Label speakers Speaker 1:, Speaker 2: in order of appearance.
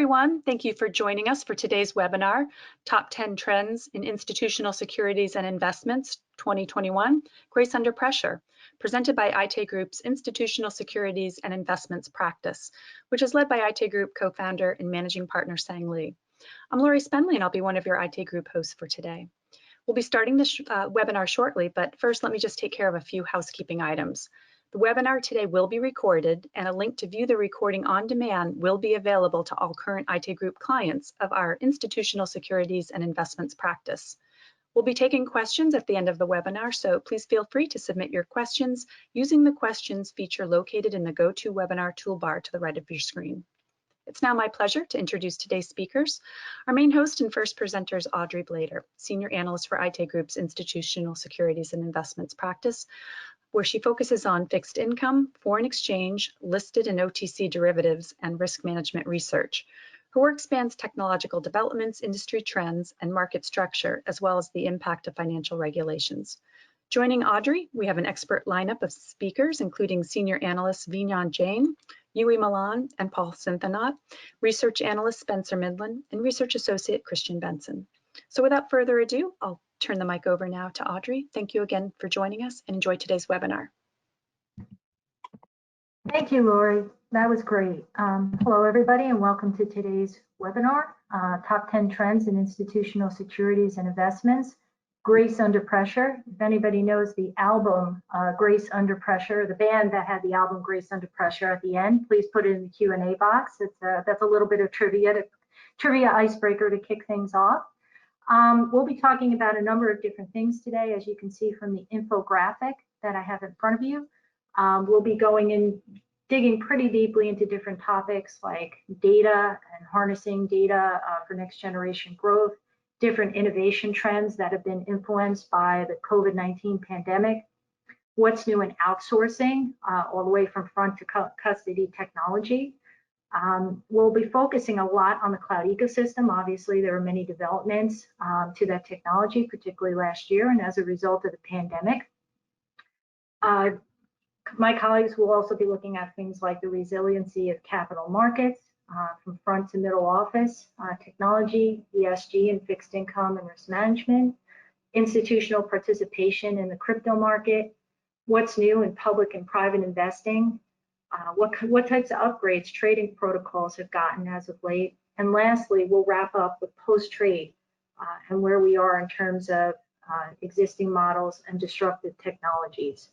Speaker 1: everyone. Thank you for joining us for today's webinar, Top 10 Trends in Institutional Securities and Investments 2021, Grace Under Pressure, presented by IT Group's Institutional Securities and Investments practice, which is led by IT Group co-founder and managing partner Sang Lee. I'm Lori Spenley, and I'll be one of your IT Group hosts for today. We'll be starting this webinar shortly, but first let me just take care of a few housekeeping items. The webinar today will be recorded, and a link to view the recording on demand will be available to all current IT Group clients of our Institutional Securities and Investments practice. We'll be taking questions at the end of the webinar, so please feel free to submit your questions using the questions feature located in the GoToWebinar toolbar to the right of your screen. It's now my pleasure to introduce today's speakers. Our main host and first presenter is Audrey Blader, Senior Analyst for IT Group's Institutional Securities and Investments practice, where she focuses on fixed income, foreign exchange, listed and OTC derivatives, and risk management research. Her work spans technological developments, industry trends, and market structure, as well as the impact of financial regulations. Joining Audrey, we have an expert lineup of speakers, including Senior Analysts Vignan Jain, Yui Milan, and Paul Synthonot, Research Analyst Spencer Midland, and Research Associate Christian Benson. So without further ado, I'll turn the mic over now to Audrey. Thank you again for joining us, and enjoy today's webinar.
Speaker 2: Thank you, Lori. That was great. Hello, everybody, and welcome to today's webinar, Top 10 Trends in Institutional Securities and Investments, Grace Under Pressure. If anybody knows the album Grace Under Pressure, the band that had the album Grace Under Pressure at the end, please put it in the Q&A box. That's a little bit of trivia icebreaker to kick things off. We'll be talking about a number of different things today, as you can see from the infographic that I have in front of you. We'll be digging pretty deeply into different topics like data and harnessing data for next generation growth, different innovation trends that have been influenced by the COVID-19 pandemic, what's new in outsourcing, all the way from front to custody technology. We'll be focusing a lot on the cloud ecosystem. Obviously, there are many developments to that technology, particularly last year and as a result of the pandemic. My colleagues will also be looking at things like the resiliency of capital markets, from front to middle office, technology, ESG and fixed income and risk management, institutional participation in the crypto market, what's new in public and private investing, what types of upgrades trading protocols have gotten as of late. And lastly, we'll wrap up with post-trade and where we are in terms of existing models and disruptive technologies.